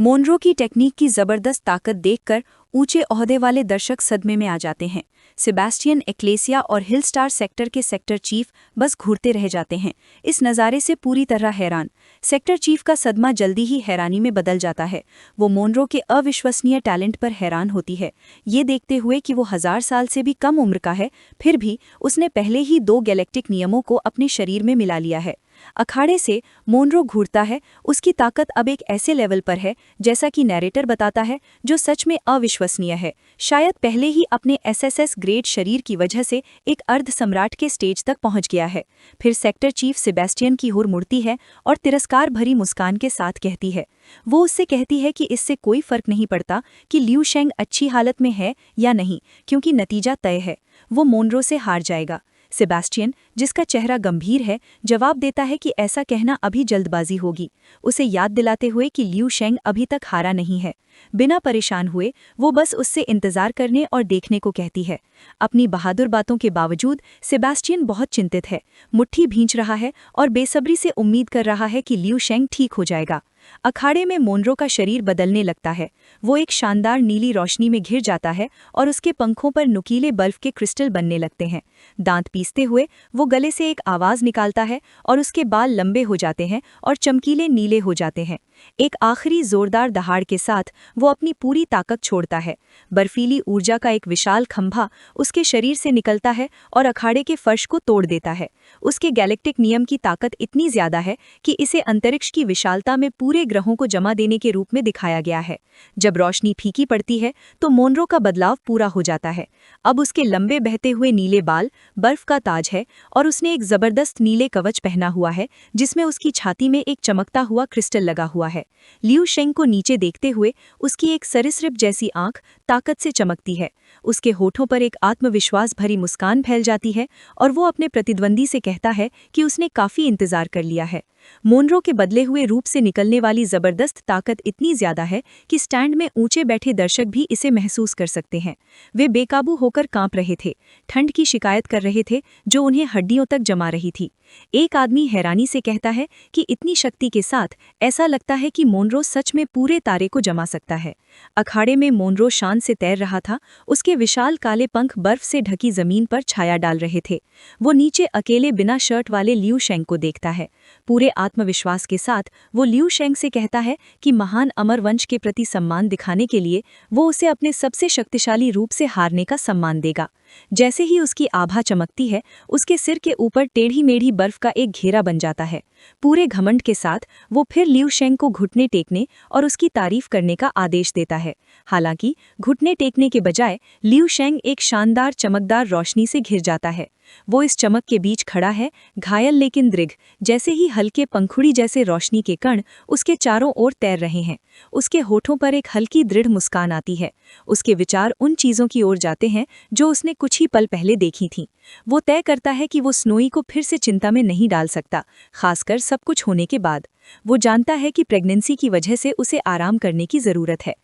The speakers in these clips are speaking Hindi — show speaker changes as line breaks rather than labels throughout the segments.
मोनरो की टेक्निक की जबरदस्त ताकत देखकर ऊंचे ओहदे वाले दर्शक सदमे में आ जाते हैं। सेबेस्टियन एक्लेसिया और हिल स्टार सेक्टर के सेक्टर चीफ बस घूरते रह जाते हैं, इस नज़ारे से पूरी तरह हैरान। सेक्टर चीफ का सदमा जल्दी ही हैरानी में बदल जाता है। वो मोनरो के अविश्वसनीय टैलेंट पर हैरान होती है, ये देखते हुए कि वो 1000 साल से भी कम उम्र का है, फिर भी उसने पहले ही 2 गैलेक्टिक नियमों को अपने शरीर में मिला लिया है। अखाड़े से मोनरो घूरता है, उसकी ताकत अब एक ऐसे लेवल पर है, जैसा कि नैरेटर बताता है, जो सच में अविश्वसनीय है। शायद पहले ही अपने एसएसएस ग्रेड शरीर की वजह से एक अर्ध सम्राट के स्टेज तक पहुंच गया है। फिर सेक्टर चीफ सेबेस्टियन की ओर मुड़ती है और तिरस्कार भरी मुस्कान के साथ कहती है, वो उससे कहती है कि इससे कोई फर्क नहीं पड़ता कि लियू शेंग अच्छी हालत में है या नहीं, क्योंकि नतीजा तय है, वो मोनरो से हार जाएगा। सेबेस्टियन, जिसका चेहरा गंभीर है, जवाब देता है कि ऐसा कहना अभी जल्दबाजी होगी, उसे याद दिलाते हुए कि लियू शेंग अभी तक हारा नहीं है। बिना परेशान हुए वो बस उससे इंतजार करने और देखने को कहती है। अपनी बहादुर बातों के बावजूद सेबेस्टियन बहुत चिंतित है, मुट्ठी भींच रहा है और बेसब्री से उम्मीद कर रहा है कि लियू शेंग ठीक हो जाएगा। अखाड़े में मोनरो का शरीर बदलने लगता है। वो एक शानदार नीली रोशनी में घिर जाता है और उसके पंखों पर नुकीले बर्फ के क्रिस्टल बनने लगते हैं। दांत पीसते हुए वो गले से एक आवाज़ निकालता है और उसके बाल लंबे हो जाते हैं और चमकीले नीले हो जाते हैं। एक आखिरी जोरदार दहाड़ के साथ वो अपनी पूरी ताकत छोड़ता है। बर्फीली ऊर्जा का एक विशाल खंभा उसके शरीर से निकलता है और अखाड़े के फर्श को तोड़ देता है। उसके गैलेक्टिक नियम की ताकत इतनी ज्यादा है कि इसे अंतरिक्ष की विशालता में पूरे ग्रहों को जमा देने के रूप में दिखाया गया है। जब रोशनी फीकी पड़ती है तो मोनरो का बदलाव पूरा हो जाता है। अब उसके लंबे बहते हुए नीले बाल बर्फ का ताज है और उसने एक जबरदस्त नीले कवच पहना हुआ है, जिसमें उसकी छाती में एक चमकता हुआ क्रिस्टल लगा हुआ है। लियू शेंग को नीचे देखते हुए उसकी एक सरीसृप जैसी आंख ताकत से चमकती है। उसके होठों पर एक आत्मविश्वास भरी मुस्कान फैल जाती है और वो अपने प्रतिद्वंदी से कहता है कि उसने काफी इंतजार कर लिया है। मोनरो के बदले हुए रूप से निकलने वाली जबरदस्त ताकत इतनी ज्यादा है कि स्टैंड में ऊंचे बैठे दर्शक भी इसे महसूस कर सकते हैं। वे बेकाबू होकर कांप रहे थे, ठंड की शिकायत कर रहे थे जो उन्हें हड्डियों तक जमा रही थी। एक आदमी हैरानी से कहता है कि इतनी शक्ति के साथ ऐसा लगता है कि मोनरो सच में पूरे तारे को जमा सकता है। अखाड़े में मोनरो शान से तैर रहा था, उसके विशाल काले पंख बर्फ से ढकी जमीन पर छाया डाल रहे थे। वो नीचे अकेले बिना शर्ट वाले लियू शेंग को देखता है। पूरे आत्मविश्वास के साथ वो लियू शेंग से कहता है कि महान अमर वंश के प्रति सम्मान दिखाने के लिए वो उसे अपने सबसे शक्तिशाली रूप से हारने का सम्मान देगा। जैसे ही उसकी आभा चमकती है, उसके सिर के ऊपर टेढ़ी मेढ़ी बर्फ का एक घेरा बन जाता है। पूरे घमंड के साथ वो फिर लियू शेंग को घुटने टेकने और उसकी तारीफ करने का आदेश देता है। हालांकि घुटने टेकने के बजाय लियू शेंग एक शानदार चमकदार रोशनी से घिर जाता है। वो इस चमक के बीच खड़ा है, घायल लेकिन दृढ़। जैसे ही हल्के पंखुड़ी जैसे रोशनी के कण उसके चारों ओर तैर रहे हैं, उसके होठों पर एक हल्की दृढ़ मुस्कान आती है। उसके विचार उन चीज़ों की ओर जाते हैं जो उसने कुछ ही पल पहले देखी थीं। वो तय करता है कि वो स्नोई को फिर से चिंता में नहीं डाल सकता, खासकर सब कुछ होने के बाद। वो जानता है कि प्रेगनेंसी की वजह से उसे आराम करने की ज़रूरत है।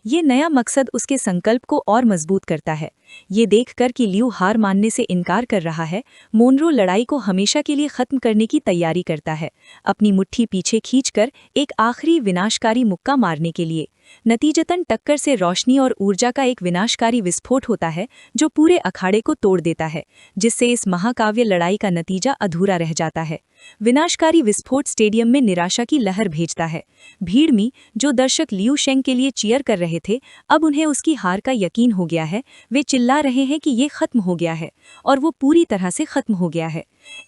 ये नया मकसद उसके संकल्प को और मजबूत करता है। ये देखकर कि लियू हार मानने से इनकार कर रहा है, मोनरो लड़ाई को हमेशा के लिए खत्म करने की तैयारी करता है, अपनी मुट्ठी पीछे खींचकर एक आखिरी विनाशकारी मुक्का मारने के लिए। नतीजतन टक्कर से रोशनी और ऊर्जा का एक विनाशकारी विस्फोट होता है जो पूरे अखाड़े को तोड़ देता है, जिससे इस महाकाव्य लड़ाई का नतीजा अधूरा रह जाता है। विनाशकारी विस्फोट स्टेडियम में निराशा की लहर भेजता है। भीड़ में जो दर्शक लियू शेंग के लिए चीयर कर रहे थे, अब उन्हें उसकी हार का यकीन हो गया है। वे चिल्ला रहे हैं कि ये खत्म हो गया है, और वो पूरी तरह से खत्म हो गया है।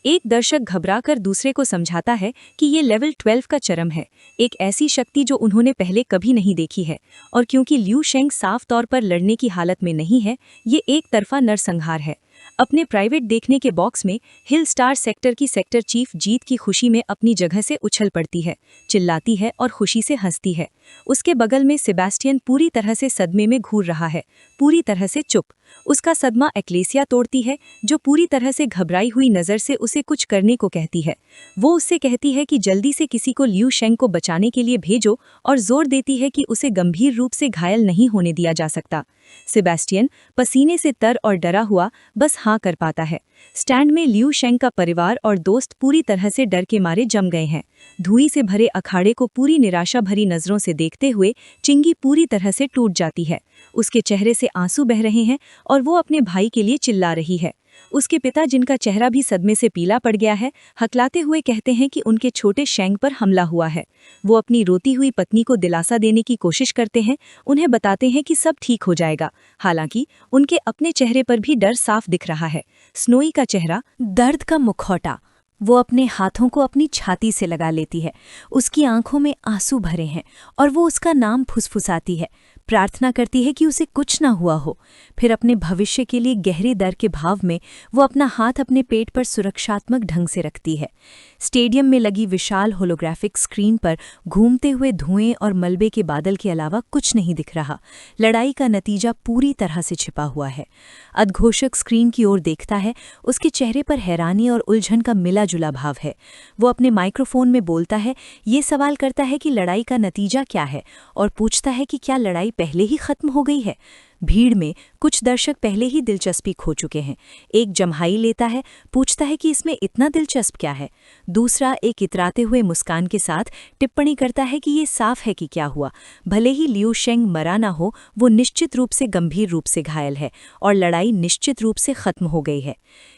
एक दर्शक घबराकर दूसरे को समझाता है कि ये लेवल 12 का चरम है, एक ऐसी शक्ति जो उन्होंने पहले कभी नहीं देखी है। और क्योंकि लियू शेंग साफ तौर पर लड़ने की हालत में नहीं है, ये एक तरफा नरसंहार है। अपने प्राइवेट देखने के बॉक्स में हिल स्टार सेक्टर की सेक्टर चीफ जीत की खुशी में अपनी जगह से उछल पड़ती है, चिल्लाती है और खुशी से हंसती है। उसके बगल में सेबेस्टियन पूरी तरह से सदमे में घूर रहा है, पूरी तरह से चुप। उसका सदमा एक्लेसिया तोड़ती है, जो पूरी तरह से घबराई हुई नज़र से उसे कुछ करने को कहती है। वो उससे कहती है कि जल्दी से किसी को लियू शेंग को बचाने के लिए भेजो और जोर देती है कि उसे गंभीर रूप से घायल नहीं होने दिया जा सकता। सेबेस्टियन पसीने से तर और डरा हुआ बस हाँ कर पाता है। स्टैंड में लियू शेंग का परिवार और दोस्त पूरी तरह से डर के मारे जम गए हैं। धुएं से भरे अखाड़े को पूरी निराशा भरी नजरों से देखते हुए चिंगी पूरी तरह से टूट जाती है। उसके चेहरे से आंसू बह रहे हैं और वो अपने भाई के लिए चिल्ला रही है। उसके पिता, जिनका चेहरा भी सदमे से पीला पड़ गया है, हकलाते हुए कहते हैं कि उनके छोटे शेंग पर हमला हुआ है। वो अपनी रोती हुई पत्नी को दिलासा देने की कोशिश करते हैं, उन्हें बताते हैं कि सब ठीक हो जाएगा। हालांकि उनके अपने चेहरे पर भी डर साफ दिख रहा है। स्नोई का चेहरा दर्द का मुखौटा। वो अपने हाथों को अपनी छाती से लगा लेती है। उसकी आंखों में आंसू भरे हैं और वो उसका नाम फुसफुसाती है, प्रार्थना करती है कि उसे कुछ ना हुआ हो। फिर अपने भविष्य के लिए गहरे डर के भाव में वो अपना हाथ अपने पेट पर सुरक्षात्मक ढंग से रखती है। स्टेडियम में लगी विशाल होलोग्राफिक स्क्रीन पर घूमते हुए धुएं और मलबे के बादल के अलावा कुछ नहीं दिख रहा। लड़ाई का नतीजा पूरी तरह से छिपा हुआ है। उद्घोषक स्क्रीन की ओर देखता है। उसके चेहरे पर हैरानी और उलझन का मिला जुला भाव है। वो अपने माइक्रोफोन में बोलता है, ये सवाल करता है कि लड़ाई का नतीजा क्या है और पूछता है कि क्या लड़ाई पहले ही खत्म हो गई है। भीड़ में कुछ दर्शक पहले ही दिलचस्पी खो चुके हैं। एक जम्हाई लेता है, पूछता है कि इसमें इतना दिलचस्प क्या है। दूसरा एक इतराते हुए मुस्कान के साथ टिप्पणी करता है कि ये साफ है कि क्या हुआ। भले ही लियू शेंग मरा ना हो, वो निश्चित रूप से गंभीर रूप से घायल है और लड़ाई निश्चित रूप से खत्म हो गई है।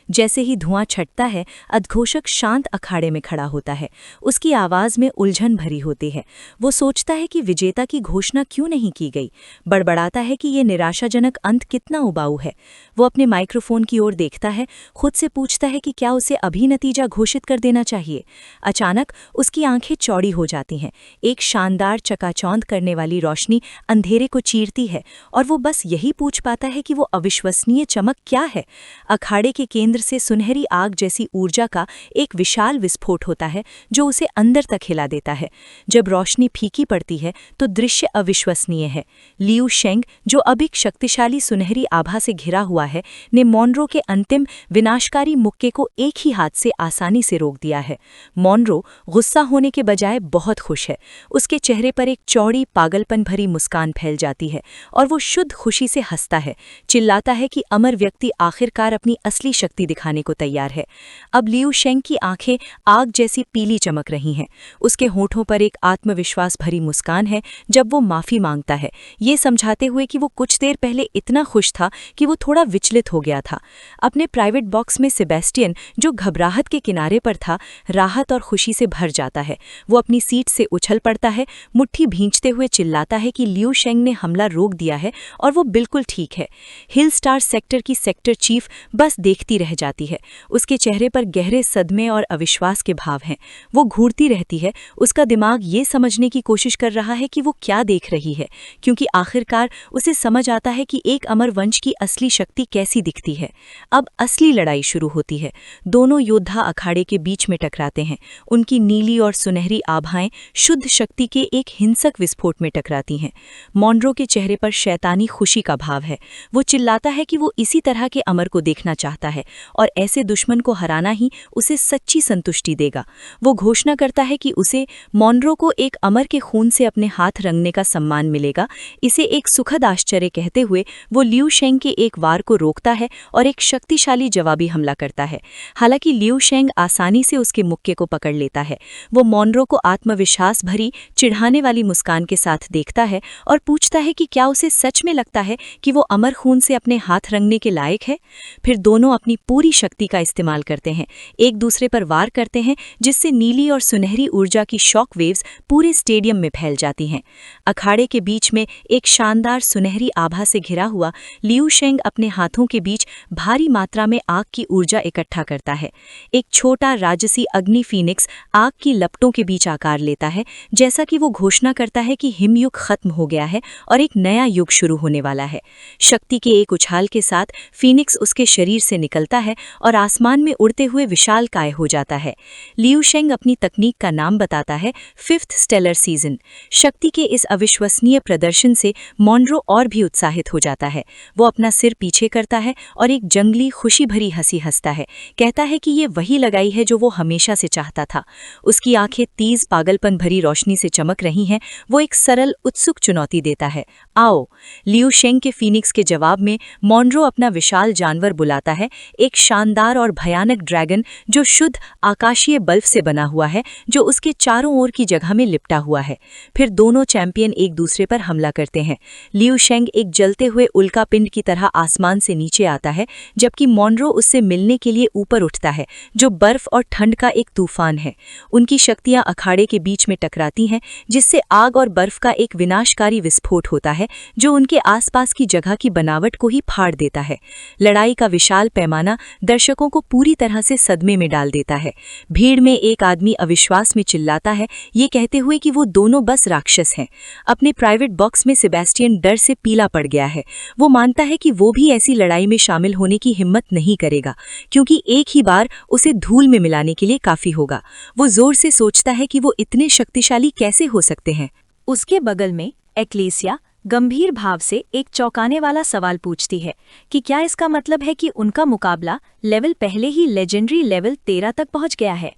जैसे ही धुआं छटता है, उद्घोषक शांत अखाड़े में खड़ा होता है। उसकी आवाज़ में उलझन भरी होती है। वो सोचता है कि विजेता की घोषणा क्यों नहीं की गई। बड़बड़ाता है कि ये निराशाजनक अंत कितना उबाऊ है। वो अपने माइक्रोफोन की ओर देखता है, खुद से पूछता है कि क्या उसे अभी नतीजा घोषित कर देना चाहिए। अचानक उसकी आंखें चौड़ी हो जाती हैं। एक शानदार चकाचौंध करने वाली रोशनी अंधेरे को चीरती है और वो बस यही पूछ पाता है कि वो अविश्वसनीय चमक क्या है। अखाड़े के केंद्र से सुनहरी आग जैसी ऊर्जा का एक विशाल विस्फोट होता है जो उसे अंदर तक हिला देता है। जब रोशनी फीकी पड़ती है तो दृश्य अविश्वसनीय है। लियू शेंग, जो अब एक शक्तिशाली सुनहरी आभा से घिरा हुआ है, ने मॉनरो के अंतिम विनाशकारी मुक्के को एक ही हाथ से आसानी से रोक दिया है। मॉनरो गुस्सा होने के बजाय बहुत खुश है। उसके चेहरे पर एक चौड़ी पागलपन भरी मुस्कान फैल जाती है और वो शुद्ध खुशी से हंसता है। चिल्लाता है कि अमर व्यक्ति आखिरकार अपनी असली शक्ति दिखाने को तैयार है। अब लियू शेंग की आंखें आग जैसी पीली चमक रही हैं। उसके होठों पर एक आत्मविश्वास भरी मुस्कान है जब वो माफी मांगता है, ये समझाते हुए कि वो कुछ देर पहले इतना खुश था कि वो थोड़ा विचलित हो गया था। अपने प्राइवेट बॉक्स में सेबेस्टियन, जो घबराहट के किनारे पर था, राहत और खुशी से भर जाता है। वो अपनी सीट से उछल पड़ता है, मुट्ठी भींचते हुए चिल्लाता है कि लियू शेंग ने हमला रोक दिया है और वो बिल्कुल ठीक है। हिल स्टार सेक्टर की सेक्टर चीफ बस देखती रह जाती है। उसके चेहरे पर गहरे सदमे और अविश्वास के भाव हैं। वो घूरती रहती है। उसका दिमाग ये समझने की कोशिश कर रहा है कि वो क्या देख रही है, क्योंकि आखिरकार उसे समझ आता है कि एक अमर वंश की असली शक्ति कैसी दिखती है। अब असली लड़ाई शुरू होती है। दोनों योद्धा अखाड़े के बीच में टकराते हैं। उनकी नीली और सुनहरी आभाएं शुद्ध शक्ति के एक हिंसक विस्फोट में टकराती हैं। मॉनरो के चेहरे पर शैतानी खुशी का भाव है। वो चिल्लाता है कि वो इसी तरह के अमर को देखना चाहता है और ऐसे दुश्मन को हराना ही उसे सच्ची संतुष्टि देगा। वो घोषणा करता है कि उसे, मॉनरो को, एक अमर के खून से अपने हाथ रंगने का सम्मान मिलेगा। इसे एक सुखद आश्चर्य कहते हुए वो लियू शेंग के एक वार को रोकता है और एक शक्तिशाली जवाबी हमला करता है। हालांकि लियू शेंग आसानी से उसके मुक्के को पकड़ लेता है। वो मॉनरो को आत्मविश्वास भरी चिढ़ाने वाली मुस्कान के साथ देखता है और पूछता है कि क्या उसे सच में लगता है कि वो अमर खून से अपने हाथ रंगने के लायक है। फिर दोनों अपनी पूरी शक्ति का इस्तेमाल करते हैं, एक दूसरे पर वार करते हैं, जिससे नीली और सुनहरी ऊर्जा की शॉक वेव्स पूरे स्टेडियम में फैल जाती हैं। अखाड़े के बीच में एक शानदार सुनहरी आभा से घिरा हुआ लियू शेंग अपने हाथों के बीच भारी मात्रा में आग की ऊर्जा इकट्ठा करता है। एक छोटा राजसी अग्नि फीनिक्स आग की लपटों के बीच आकार लेता है, जैसा कि वो घोषणा करता है कि हिमयुग खत्म हो गया है और एक नया युग शुरू होने वाला है। शक्ति के एक उछाल के साथ फीनिक्स उसके शरीर से निकलता है और आसमान में उड़ते हुए विशालकाय हो जाता है। लियू शेंग अपनी तकनीक का नाम बताता है 5th स्टेलर सीजन। शक्ति के इस अविश्वसनीय प्रदर्शन से मॉनरो और भी उत्साहित उत्साहित हो जाता है। वो अपना सिर पीछे करता है और एक जंगली खुशी भरी हंसी हंसता है। कहता है कि ये वही लगाई है जो वो हमेशा से चाहता था। उसकी आंखें तेज पागलपन भरी रोशनी से चमक रही हैं। वो एक सरल उत्सुक चुनौती देता है, आओ। लियू शेंग के फीनिक्स के जवाब में मॉनरो अपना विशाल जानवर बुलाता है, एक शानदार और भयानक ड्रैगन जो शुद्ध आकाशीय बल्ब से बना हुआ है, जो उसके चारों ओर की जगह में लिपटा हुआ है। फिर दोनों चैंपियन एक दूसरे पर हमला करते हैं। लियू शेंग एक जलते हुए उल्का पिंड की तरह आसमान से नीचे आता है, जबकि मॉनरो उससे मिलने के लिए ऊपर उठता है, जो बर्फ और ठंड का एक तूफान है। उनकी शक्तियां अखाड़े के बीच में टकराती हैं, जिससे आग और बर्फ का एक विनाशकारी विस्फोट होता है, जो उनके आसपास की जगह की बनावट को ही फाड़ देता है। लड़ाई का विशाल पैमाना दर्शकों को पूरी तरह से सदमे में डाल देता है। भीड़ में एक आदमी अविश्वास में चिल्लाता है, ये कहते हुए कि वो दोनों बस राक्षस हैं। अपने प्राइवेट बॉक्स में सेबेस्टियन डर से पीला पड़ गया है। वो मानता है कि वो भी ऐसी लड़ाई में शामिल होने की हिम्मत नहीं करेगा, क्योंकि एक ही बार उसे धूल में मिलाने के लिए काफी होगा। वो जोर से सोचता है कि वो इतने शक्तिशाली कैसे हो सकते हैं। उसके बगल में एक्लेसिया गंभीर भाव से एक चौंकाने वाला सवाल पूछती है कि क्या इसका मतलब है कि उनका मुकाबला लेवल पहले ही लेजेंडरी लेवल 13 तक पहुंच गया है।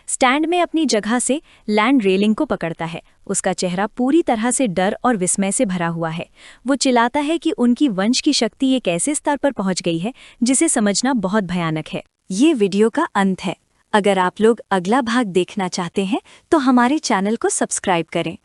स्टैंड में अपनी जगह से लैंड रेलिंग को पकड़ता है। उसका चेहरा पूरी तरह से डर और विस्मय से भरा हुआ है। वो चिल्लाता है कि उनकी वंश की शक्ति एक ऐसे स्तर पर पहुंच गई है जिसे समझना बहुत भयानक है। ये वीडियो का अंत है। अगर आप लोग अगला भाग देखना चाहते हैं तो हमारे चैनल को सब्सक्राइब करें।